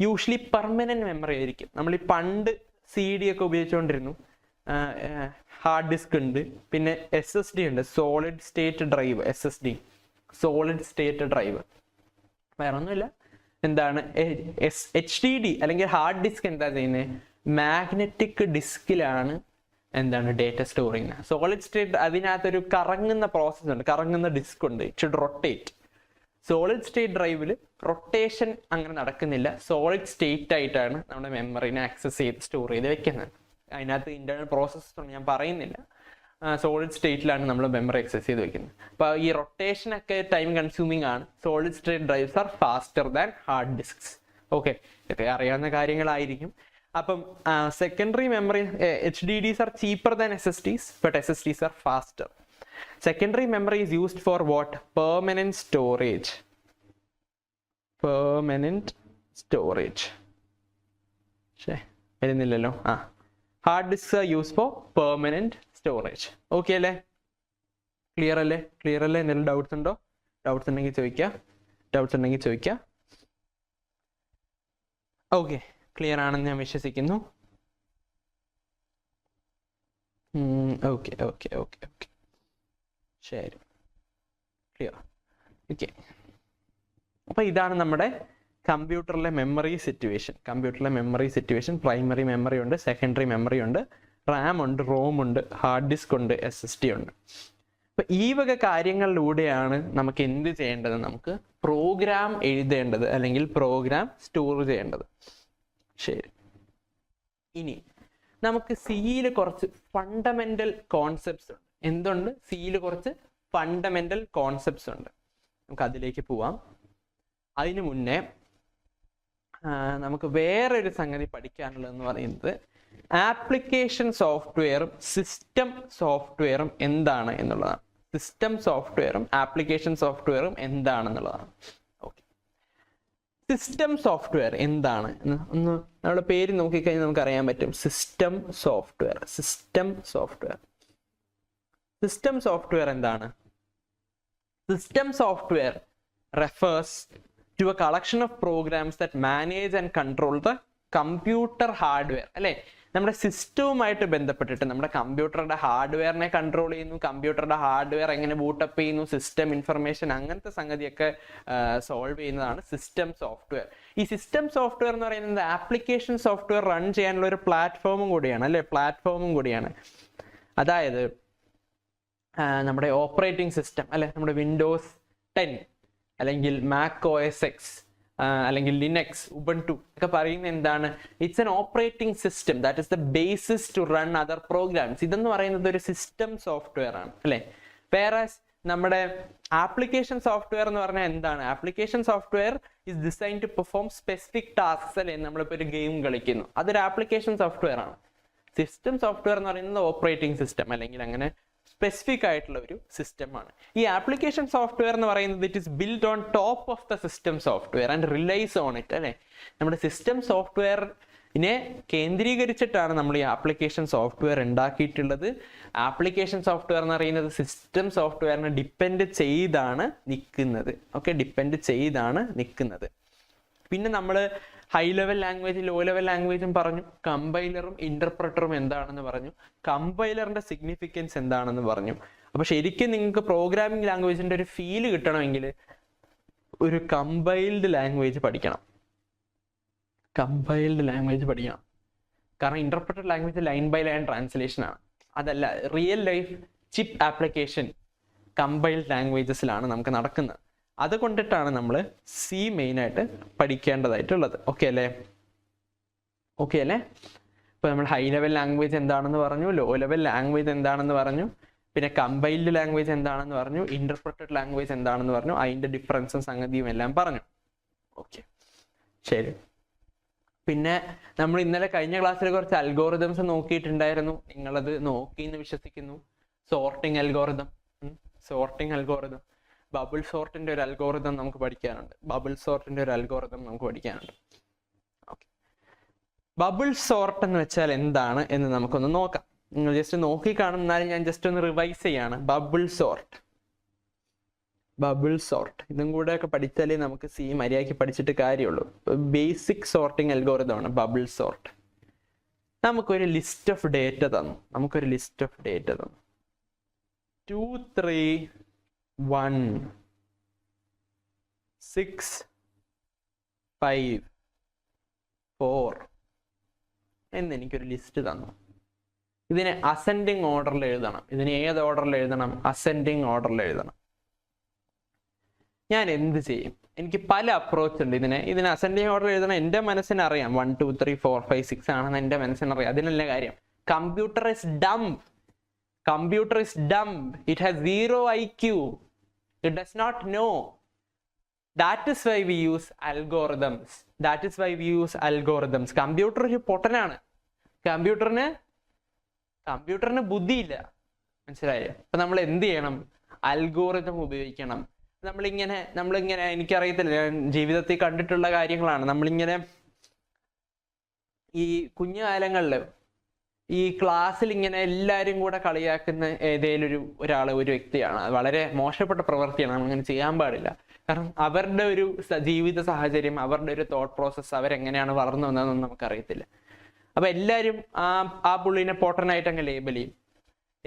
S1: യൂഷ്വലി പെർമനന്റ് മെമ്മറി ആയിരിക്കും. നമ്മൾ ഈ പണ്ട് CD ഒക്കെ ഉപയോഗിച്ചുകൊണ്ടിരുന്നു. ഹാർഡ് ഡിസ്ക് ഉണ്ട്, പിന്നെ SSD ഉണ്ട്, solid state drive. SSD solid state drive വേറെ ഒന്നുമില്ല. എന്താണ് HDD അല്ലെങ്കിൽ ഹാർഡ് ഡിസ്ക് എന്താ ചെയ്യുന്നത്? മാഗ്നറ്റിക് ഡിസ്കിലാണ് എന്താണ് ഡേറ്റ സ്റ്റോർ ചെയ്യുന്നത്. സോളിഡ് സ്റ്റേറ്റ് അതിനകത്തൊരു കറങ്ങുന്ന പ്രോസസ് ഉണ്ട്, കറങ്ങുന്ന ഡിസ്ക് ഉണ്ട്. It should rotate. Solid state ഡ്രൈവിൽ റൊട്ടേഷൻ അങ്ങനെ നടക്കുന്നില്ല. സോളിഡ് സ്റ്റേറ്റ് ആയിട്ടാണ് നമ്മുടെ മെമ്മറിനെ ആക്സസ് ചെയ്ത് സ്റ്റോർ ചെയ്ത് വെക്കുന്നത്. അതിനകത്ത് ഇന്റേണൽ പ്രോസസ്സ് ഞാൻ പറയുന്നില്ല. സോളിഡ് സ്റ്റേറ്റിലാണ് നമ്മൾ മെമ്മറി ആക്സസ് ചെയ്ത് വെക്കുന്നത്. അപ്പോൾ ഈ റൊട്ടേഷൻ ഒക്കെ ടൈം കൺസ്യൂമിങ് ആണ്. Solid state drives are faster than hard disks. Okay, ഇതൊക്കെ അറിയാവുന്ന കാര്യങ്ങളായിരിക്കും. അപ്പം secondary memory HDDs are cheaper than SSDs, but SSDs are faster. Secondary memory is used for what? Permanent storage. Permanent storage. വരുന്നില്ലല്ലോ. Hard disk are used for permanent storage. Okay അല്ലേ? Clear അല്ലേ? എന്തെങ്കിലും doubts ഉണ്ടോ? Doubts ഉണ്ടെങ്കിൽ ചോദിക്കാം. Okay, clear ആണെന്ന് ഞാൻ വിശ്വസിക്കുന്നു. ഓക്കെ. ശരി, ക്ലിയർ. ഓക്കെ, അപ്പോൾ ഇതാണ് നമ്മുടെ കമ്പ്യൂട്ടറിലെ മെമ്മറി സിറ്റുവേഷൻ. പ്രൈമറി മെമ്മറി ഉണ്ട്, സെക്കൻഡറി മെമ്മറി ഉണ്ട്, റാം ഉണ്ട്, റോം ഉണ്ട്, ഹാർഡ് ഡിസ്ക് ഉണ്ട്, SSD ഉണ്ട്. അപ്പൊ ഈ വക കാര്യങ്ങളിലൂടെയാണ് നമുക്ക് എന്ത് ചെയ്യേണ്ടത്? നമുക്ക് പ്രോഗ്രാം എഴുതേണ്ടത്, അല്ലെങ്കിൽ പ്രോഗ്രാം സ്റ്റോർ ചെയ്യേണ്ടത്. ശരി, ഇനി നമുക്ക് സിയിൽ കുറച്ച് ഫണ്ടമെന്റൽ കോൺസെപ്റ്റ്സ് ഉണ്ട്. എന്തുണ്ട്? സിയിൽ കുറച്ച് ഫണ്ടമെന്റൽ കോൺസെപ്റ്റ്സ് ഉണ്ട്. നമുക്ക് അതിലേക്ക് പോവാം. അതിനു മുന്നേ നമുക്ക് വേറൊരു സംഗതി പഠിക്കാനുള്ളതെന്ന് പറയുന്നത് ആപ്ലിക്കേഷൻ സോഫ്റ്റ്വെയറും സിസ്റ്റം സോഫ്റ്റ്വെയറും എന്താണ് എന്നുള്ളതാണ്. സിസ്റ്റം സോഫ്റ്റ്വെയറും ആപ്ലിക്കേഷൻ സോഫ്റ്റ്വെയറും എന്താണെന്നുള്ളതാണ്. ഓക്കെ, സിസ്റ്റം സോഫ്റ്റ്വെയർ എന്താണ് ഒന്ന് നമ്മുടെ പേര് നോക്കിക്കഴിഞ്ഞാൽ നമുക്ക് അറിയാൻ പറ്റും. സിസ്റ്റം സോഫ്റ്റ്വെയർ എന്താണ്? System software refers to a collection of programs that manage and control the computer hardware. അല്ലേ? നമ്മുടെ സിസ്റ്റവുമായിട്ട് ബന്ധപ്പെട്ടിട്ട് നമ്മുടെ കമ്പ്യൂട്ടറുടെ ഹാർഡ്വെയറിനെ കൺട്രോൾ ചെയ്യുന്നു, കമ്പ്യൂട്ടറുടെ ഹാർഡ്വെയർ എങ്ങനെ ബൂട്ടപ്പ് ചെയ്യുന്നു, സിസ്റ്റം ഇൻഫർമേഷൻ, അങ്ങനത്തെ സംഗതിയൊക്കെ സോൾവ് ചെയ്യുന്നതാണ് സിസ്റ്റം സോഫ്റ്റ്വെയർ. ഈ സിസ്റ്റം സോഫ്റ്റ്വെയർ എന്ന് പറയുന്നത് ആപ്ലിക്കേഷൻ സോഫ്റ്റ്വെയർ റൺ ചെയ്യാനുള്ള ഒരു പ്ലാറ്റ്ഫോമും കൂടിയാണ്. അതായത് നമ്മുടെ ഓപ്പറേറ്റിംഗ് സിസ്റ്റം അല്ലെ, നമ്മുടെ വിൻഡോസ് 10 അല്ലെങ്കിൽ മാക് OS X അല്ലെങ്കിൽ ലിനക്സ്, ഉബുണ്ടു ഒക്കെ പറയുന്നത് എന്താണ്? It's an operating system that is the basis to run other programs. ഇതെന്ന് പറയുന്നത് ഒരു സിസ്റ്റം സോഫ്റ്റ്വെയർ ആണ് അല്ലെ. വേറെ നമ്മുടെ ആപ്ലിക്കേഷൻ സോഫ്റ്റ്വെയർ എന്ന് പറഞ്ഞാൽ എന്താണ്? Application software is design to perform specific tasks അല്ലെ. നമ്മളിപ്പോൾ ഒരു ഗെയിം കളിക്കുന്നു, അതൊരു ആപ്ലിക്കേഷൻ സോഫ്റ്റ്വെയർ ആണ്. സിസ്റ്റം സോഫ്റ്റ്വെയർ എന്ന് പറയുന്നത് ഓപ്പറേറ്റിംഗ് സിസ്റ്റം അല്ലെങ്കിൽ അങ്ങനെ സ്പെസിഫിക് ആയിട്ടുള്ള ഒരു സിസ്റ്റമാണ്. ഈ ആപ്ലിക്കേഷൻ സോഫ്റ്റ്വെയർ എന്ന് പറയുന്നത് it is build on top of the system software and relies on it അല്ലെ. നമ്മുടെ സിസ്റ്റം സോഫ്റ്റ്വെയറിനെ കേന്ദ്രീകരിച്ചിട്ടാണ് നമ്മൾ ഈ ആപ്ലിക്കേഷൻ സോഫ്റ്റ്വെയർ ഉണ്ടാക്കിയിട്ടുള്ളത്. ആപ്ലിക്കേഷൻ സോഫ്റ്റ്വെയർ എന്ന് പറയുന്നത് സിസ്റ്റം സോഫ്റ്റ്വെയറിനെ ഡിപ്പെൻഡ് ചെയ്താണ് നിൽക്കുന്നത്. പിന്നെ നമ്മൾ high level language, low level ലാംഗ്വേജും പറഞ്ഞു. കമ്പൈലറും ഇന്റർപ്രറ്ററും എന്താണെന്ന് പറഞ്ഞു. കമ്പൈലറിന്റെ സിഗ്നിഫിക്കൻസ് എന്താണെന്ന് പറഞ്ഞു. അപ്പൊ ശരിക്കും നിങ്ങൾക്ക് പ്രോഗ്രാമിംഗ് ലാംഗ്വേജിന്റെ ഒരു ഫീല് കിട്ടണമെങ്കിൽ ഒരു കമ്പൈൽഡ് ലാംഗ്വേജ് പഠിക്കണം. കാരണം interpreted language line by line translation ആണ്. അതല്ല, real life chip application compiled ലാംഗ്വേജസിലാണ് നമുക്ക് നടക്കുന്നത്. അതുകൊണ്ടിട്ടാണ് നമ്മൾ സി മെയിനായിട്ട് പഠിക്കേണ്ടതായിട്ടുള്ളത്. ഓക്കെ അല്ലേ? ഇപ്പൊ നമ്മൾ ഹൈ ലെവൽ ലാംഗ്വേജ് എന്താണെന്ന് പറഞ്ഞു, ലോ ലെവൽ ലാംഗ്വേജ് എന്താണെന്ന് പറഞ്ഞു, പിന്നെ കമ്പൈൽഡ് ലാംഗ്വേജ് എന്താണെന്ന് പറഞ്ഞു, ഇന്റർപ്രറ്റഡ് ലാംഗ്വേജ് എന്താണെന്ന് പറഞ്ഞു, അതിന്റെ ഡിഫറൻസും സംഗതിയും എല്ലാം പറഞ്ഞു. ഓക്കെ, ശരി. പിന്നെ നമ്മൾ ഇന്നലെ കഴിഞ്ഞ ക്ലാസ്സിൽ കുറച്ച് അൽഗോറിതംസ് നോക്കിയിട്ടുണ്ടായിരുന്നു. നിങ്ങളത് നോക്കി എന്ന് വിശ്വസിക്കുന്നു. സോർട്ടിംഗ് അൽഗോറിതം, ബബിൾ സോർട്ടിന്റെ ഒരു അൽഗോറിതം നമുക്ക് പഠിക്കാനുണ്ട്. ബബിൾ സോർട്ട് എന്ന് വെച്ചാൽ എന്താണ് എന്ന് നമുക്കൊന്ന് നോക്കാം. നിങ്ങൾ ജസ്റ്റ് നോക്കി കാണും, എന്നാലും ഞാൻ ജസ്റ്റ് ഒന്ന് റിവൈസ് ചെയ്യാണ്. ബബിൾ സോർട്ട് ഇതും കൂടെ ഒക്കെ പഠിച്ചാലേ നമുക്ക് സി മര്യാദയ്ക്ക് പഠിച്ചിട്ട് കാര്യമുള്ളൂ. ബേസിക് സോർട്ടിങ് അൽഗോരിതം ആണ് ബബിൾ സോർട്ട്. നമുക്കൊരു ലിസ്റ്റ് ഓഫ് ഡേറ്റ തന്നു. 2 3 1 6 5 4 എന്ന് എനിക്കൊരു ലിസ്റ്റ് തന്നു. ഇതിനെ അസെൻഡിങ് ഓർഡറിൽ എഴുതണം. ഇതിന് ഏത് ഓർഡറിൽ എഴുതണം? അസെൻഡിങ് ഓർഡറിൽ എഴുതണം. ഞാൻ എന്ത് ചെയ്യും? എനിക്ക് പല അപ്രോച്ച് ഉണ്ട്. ഇതിനെ അസെൻഡിങ് ഓർഡർ എഴുതണം. എൻ്റെ മനസ്സിനറിയാം 1 2 3 4 5 6 ആണെന്ന് എൻ്റെ മനസ്സിനറിയാം. അതിനല്ല കാര്യം. Computer is dumb. It has 0 IQ. It does not know. That is why we use algorithms. Computer ഒരു പൊട്ടനാണ്. കമ്പ്യൂട്ടറിന് ബുദ്ധിയില്ല. മനസ്സിലായോ? അപ്പൊ നമ്മൾ എന്ത് ചെയ്യണം? അൽഗോറിതം ഉപയോഗിക്കണം. നമ്മളിങ്ങനെ എനിക്കറിയത്തില്ല, ഞാൻ ജീവിതത്തിൽ കണ്ടിട്ടുള്ള കാര്യങ്ങളാണ്. നമ്മളിങ്ങനെ ഈ കുഞ്ഞുകാലങ്ങളിൽ ഈ ക്ലാസ്സിൽ ഇങ്ങനെ എല്ലാവരും കൂടെ കളിയാക്കുന്ന ഏതെങ്കിലും ഒരു വ്യക്തിയാണ്. അത് വളരെ മോശപ്പെട്ട പ്രവൃത്തിയാണ്. നമ്മളിങ്ങനെ ചെയ്യാൻ പാടില്ല. കാരണം അവരുടെ ഒരു ജീവിത സാഹചര്യം, അവരുടെ ഒരു തോട്ട് പ്രോസസ്സ്, അവരെങ്ങനെയാണ് വളർന്നു വന്നതെന്നൊന്നും നമുക്കറിയത്തില്ല. അപ്പൊ എല്ലാവരും ആ പുള്ളീനെ പൊട്ടനായിട്ട് അങ്ങ് ലേബൽ ചെയ്യും.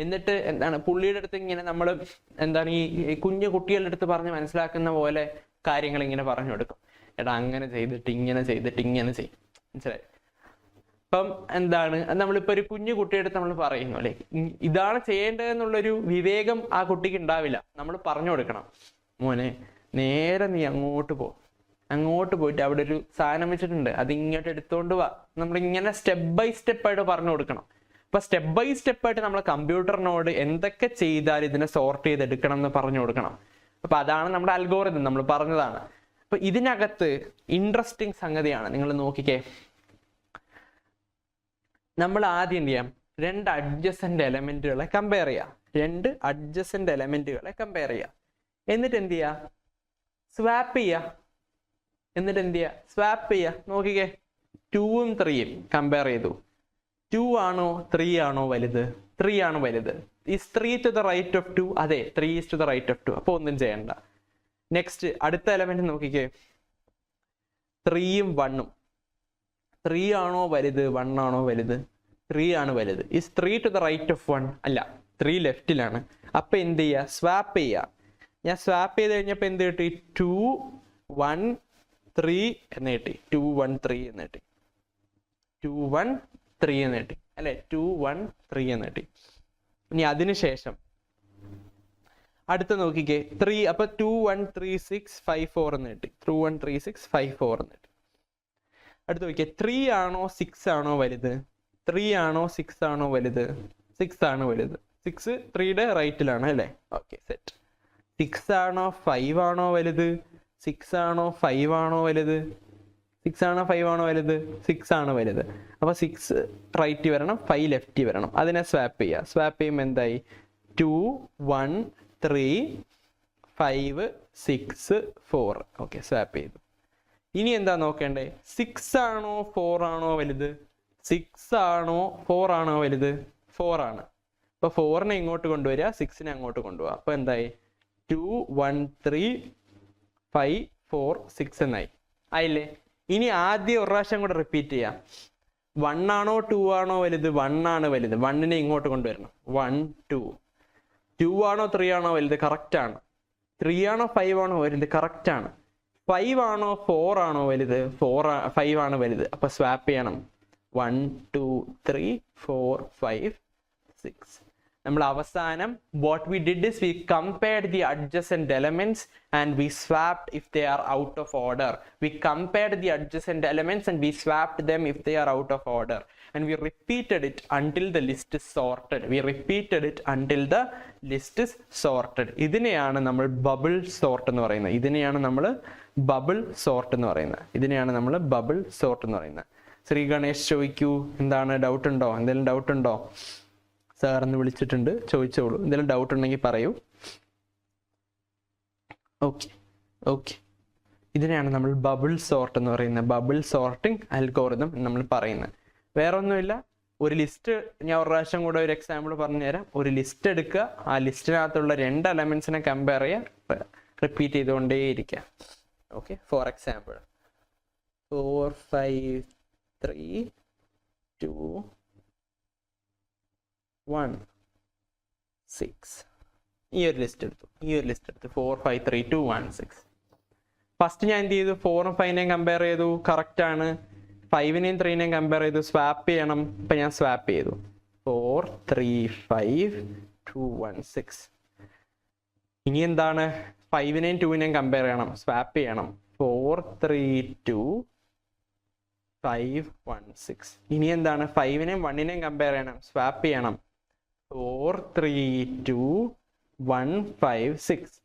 S1: എന്നിട്ട് എന്താണ് പുള്ളിയുടെ അടുത്ത് ഇങ്ങനെ നമ്മൾ എന്താണ് ഈ കുഞ്ഞു കുട്ടികളുടെ അടുത്ത് പറഞ്ഞ് മനസ്സിലാക്കുന്ന പോലെ കാര്യങ്ങൾ ഇങ്ങനെ പറഞ്ഞു കൊടുക്കും. എടാ അങ്ങനെ ചെയ്തിട്ട് ഇങ്ങനെ ചെയ്യും. മനസ്സിലായി? അപ്പം എന്താണ് നമ്മളിപ്പോ ഒരു കുഞ്ഞു കുട്ടിയുടെ അടുത്ത് നമ്മൾ പറയുന്നു അല്ലെ, ഇതാണ് ചെയ്യേണ്ടതെന്നുള്ളൊരു വിവേകം ആ കുട്ടിക്ക് ഉണ്ടാവില്ല. നമ്മൾ പറഞ്ഞു കൊടുക്കണം, മോനെ നേരെ നീ അങ്ങോട്ട് പോയിട്ട് അവിടെ ഒരു സാധനം വെച്ചിട്ടുണ്ട്, അത് ഇങ്ങോട്ട് എടുത്തോണ്ട് വാ. നമ്മളിങ്ങനെ സ്റ്റെപ്പ് ബൈ സ്റ്റെപ്പ് ആയിട്ട് പറഞ്ഞു കൊടുക്കണം. അപ്പൊ സ്റ്റെപ്പ് ബൈ സ്റ്റെപ്പ് ആയിട്ട് നമ്മൾ കമ്പ്യൂട്ടറിനോട് എന്തൊക്കെ ചെയ്താൽ ഇതിനെ സോർട്ട് ചെയ്തെടുക്കണം എന്ന് പറഞ്ഞു കൊടുക്കണം. അപ്പൊ അതാണ് നമ്മുടെ അൽഗോരിതം, നമ്മൾ പറഞ്ഞതാണ്. അപ്പൊ ഇതിനകത്ത് ഇൻട്രസ്റ്റിംഗ് സംഗതിയാണ്. നിങ്ങൾ നോക്കിക്കേ, നമ്മൾ ആദ്യം എന്ത് ചെയ്യാം? 2 അഡ്ജസന്റ് എലമെന്റുകളെ കമ്പയർ ചെയ്യാം. എന്നിട്ട് എന്ത് ചെയ്യാ? സ്വാപ്പ് ചെയ്യാ. നോക്കിക്കേ, 2ഉം 3യും കമ്പയർ ചെയ്തു. 2 ആണോ 3 ആണോ വലുത്? 3 ആണ് വലുത്. Is 3 to the right of 2? അതെ, 3 is to the right of 2. അപ്പൊ ഒന്നും ചെയ്യണ്ട. നെക്സ്റ്റ് അടുത്ത എലമെന്റ് നോക്കിക്കേ, 3യും 1ഉം. 3 ആണോ വലുത് 1 ആണോ വലുത്? 3 ആണ് വലുത്. Is 3 to the right of 1? അല്ല, 3 ലെഫ്റ്റിലാണ്. അപ്പൊ എന്ത് ചെയ്യാ? സ്വാപ്പ് ചെയ്യാ. ഞാൻ സ്വാപ്പ് ചെയ്ത് കഴിഞ്ഞപ്പോ എന്ത് കിട്ടി? 2 1 3 എന്ന് കിട്ടി. 2 1 3 എന്ന് കിട്ടി. 2 1 3 എന്ന് കിട്ടി അല്ലെ? 2 1 3 എന്ന് കിട്ടി. ഇനി അതിനുശേഷം അടുത്ത നോക്കിക്കേ, 3. അപ്പൊ 2 1 3 6 5 4 എന്ന് കിട്ടി. 2 1 3 6 5 4 എന്ന് കിട്ടി. അടുത്ത് നോക്കിക്കേ, 3 ആണോ 6 ആണോ വലുത്? 3 ആണോ 6 ആണോ വലുത്? 6 ആണ് വലുത്. 6 3യുടെ റൈറ്റിലാണ് അല്ലേ? Okay, set. 6 ആണോ 5 ആണോ വലുത്? 6 ആണോ 5 ആണോ വലുത്? 6 ആണോ 5 ആണോ വലുത്? 6 ആണ് വലുത്. അപ്പൊ 6 റൈറ്റ് വരണം, 5 ലെഫ്റ്റ് വരണം. അതിനെ സ്വാപ്പ് ചെയ്യുക. സ്വാപ്പ് ചെയ്യുമ്പോൾ എന്തായി? 2 1 3 5 6 4. ഓക്കെ, സ്വാപ്പ് ചെയ്തു. ഇനി എന്താ നോക്കേണ്ടേ? 6 ആണോ 4 ആണോ വലുത്? 6 ആണോ 4 ആണോ വലുത്? 4 ആണ്. അപ്പൊ 4നെ ഇങ്ങോട്ട് കൊണ്ടുവരിക, 6നെ അങ്ങോട്ട് കൊണ്ടുപോവുക. അപ്പൊ എന്തായി? 2 1 3 5 4 6 എന്നായി. ആയില്ലേ? ഇനി ആദ്യം ഒരു പ്രാവശ്യം കൂടെ റിപ്പീറ്റ് ചെയ്യാം. 1 ആണോ 2 ആണോ വലുത്? 1 ആണ് വലുത്. 1നെ ഇങ്ങോട്ട് കൊണ്ടുവരണം. 1 2. 2 ആണോ 3 ആണോ വലുത്? കറക്റ്റ് ആണ്. 3 ആണോ 5 ആണോ വലുത്? കറക്റ്റ് ആണ്. 5 ആണോ 4 ആണോ വലുത്? 5 ആണ് വലുത്. അപ്പൊ സ്വാപ്പ് ചെയ്യണം. 1 2 3 4 5 6. നമ്മൾ അവസാനം what we did is we compared the adjacent elements and we swapped if they are out of order. We compared the adjacent elements and we swapped them if they are out of order. And we repeated it until the list is sorted. ഇതിനെയാണ് നമ്മൾ bubble sort എന്ന് പറയുന്നത്. ഇതിനെയാണ് നമ്മൾ bubble sort എന്ന് പറയുന്നത്. ശ്രീ ഗണേഷ് ചോദിക്കൂ, എന്താണ്? ഡൗട്ട് ഉണ്ടോ? എന്തെങ്കിലും ഡൗട്ട് ഉണ്ടോ? സാറിന്ന് വിളിച്ചിട്ടുണ്ട്, ചോദിച്ചോളൂ. എന്തെങ്കിലും ഡൗട്ട് ഉണ്ടെങ്കിൽ പറയൂ. ഓക്കെ, ഇതിനെയാണ് നമ്മൾ ബബിൾ സോർട്ട് എന്ന് പറയുന്നത്. ബബിൾ സോർട്ടിംഗ് അൽഗോറിതം നമ്മൾ പറയുന്നത്. വേറെ ഒന്നുമില്ല, ഒരു ലിസ്റ്റ്, ഞാൻ ഒരു പ്രാവശ്യം കൂടെ ഒരു എക്സാമ്പിൾ പറഞ്ഞുതരാം. ഒരു ലിസ്റ്റ് എടുക്കുക, ആ ലിസ്റ്റിനകത്തുള്ള 2 എലമെന്റ്സിനെ കമ്പയർ ചെയ്യുക, റിപ്പീറ്റ് ചെയ്തുകൊണ്ടേയിരിക്കുക. Okay, for example 4 5 3 2 1 6. ഈ ഒരു ലിസ്റ്റ് എടുത്തു 4 5 3 2 1 6. ഫസ്റ്റ് ഞാൻ എന്ത് ചെയ്തു, 4ഉം 5നെയും കമ്പയർ ചെയ്തു, കറക്റ്റ് ആണ്. 5നെയും 3നെയും കമ്പയർ ചെയ്തു, സ്വാപ്പ് ചെയ്യണം. ഇപ്പൊ ഞാൻ സ്വാപ്പ് ചെയ്തു 4 3 5 2 1 6. ഇനി എന്താണ്, 5നെയും 2നെയും കമ്പയർ ചെയ്യണം, സ്വാപ്പ് ചെയ്യണം. 4 3 2 5 1 6. ഇനി എന്താണ്, 5നെയും 1നെയും കമ്പയർ ചെയ്യണം, സ്വാപ്പ് ചെയ്യണം. 4 3 2 1 5 6.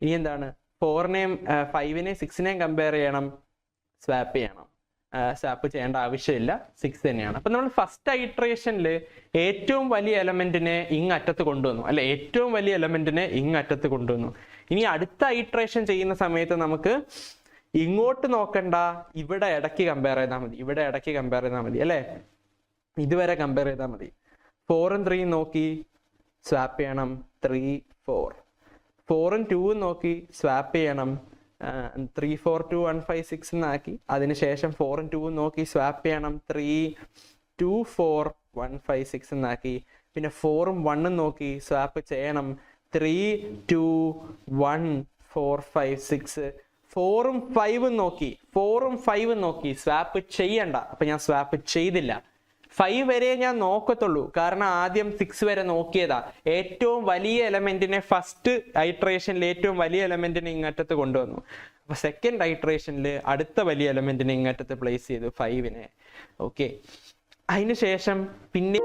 S1: ഇനി എന്താണ്, 4നെയും 5നെയും 6നെയും കമ്പയർ ചെയ്യണം, സ്വാപ്പ് ചെയ്യണം. സ്വാപ്പ് ചെയ്യേണ്ട ആവശ്യമില്ല, 6 തന്നെയാണ്. അപ്പൊ നമ്മൾ ഫസ്റ്റ് ഐട്രേഷനിൽ ഏറ്റവും വലിയ എലമെന്റിനെ ഇങ്ങറ്റത്ത് കൊണ്ടുവന്നു, അല്ലെ, ഏറ്റവും വലിയ എലമെന്റിനെ ഇങ്ങറ്റത്ത് കൊണ്ടുവന്നു. ഇനി അടുത്ത ഐട്രേഷൻ ചെയ്യുന്ന സമയത്ത് നമുക്ക് ഇങ്ങോട്ട് നോക്കണ്ട, ഇവിടെ ഇടയ്ക്ക് കമ്പയർ ചെയ്താൽ മതി, അല്ലെ, ഇതുവരെ കമ്പയർ ചെയ്താൽ മതി. 4ഉം 3ഉം നോക്കി സ്വാപ്പ് ചെയ്യണം, 3 4. 4ഉം 2ഉം നോക്കി സ്വാപ്പ് ചെയ്യണം, 3 4 2 1 5 6 എന്നാക്കി. അതിനുശേഷം 4ഉം 2ഉം നോക്കി സ്വാപ്പ് ചെയ്യണം, 3 2 4 1 5 6 എന്നാക്കി. പിന്നെ 4ഉം 1ഉം നോക്കി സ്വാപ്പ് ചെയ്യണം, 3 2 1 4 5 6. 4ഉം 5ഉം നോക്കി സ്വാപ്പ് ചെയ്യണ്ട, അപ്പൊ ഞാൻ സ്വാപ്പ് ചെയ്തില്ല. 5 വരെ ഞാൻ നോക്കത്തുള്ളൂ, കാരണം ആദ്യം 6 വരെ നോക്കിയതാ. ഏറ്റവും വലിയ എലമെന്റിനെ ഫസ്റ്റ് ഐട്രേഷനിൽ ഏറ്റവും വലിയ എലമെന്റിനെ ഇങ്ങറ്റത്ത് കൊണ്ടുവന്നു. അപ്പൊ സെക്കൻഡ് ഐട്രേഷനിൽ അടുത്ത വലിയ എലമെന്റിനെ ഇങ്ങറ്റത്ത് പ്ലേസ് ചെയ്തു, 5നെ. ഓക്കെ, അതിനുശേഷം പിന്നെ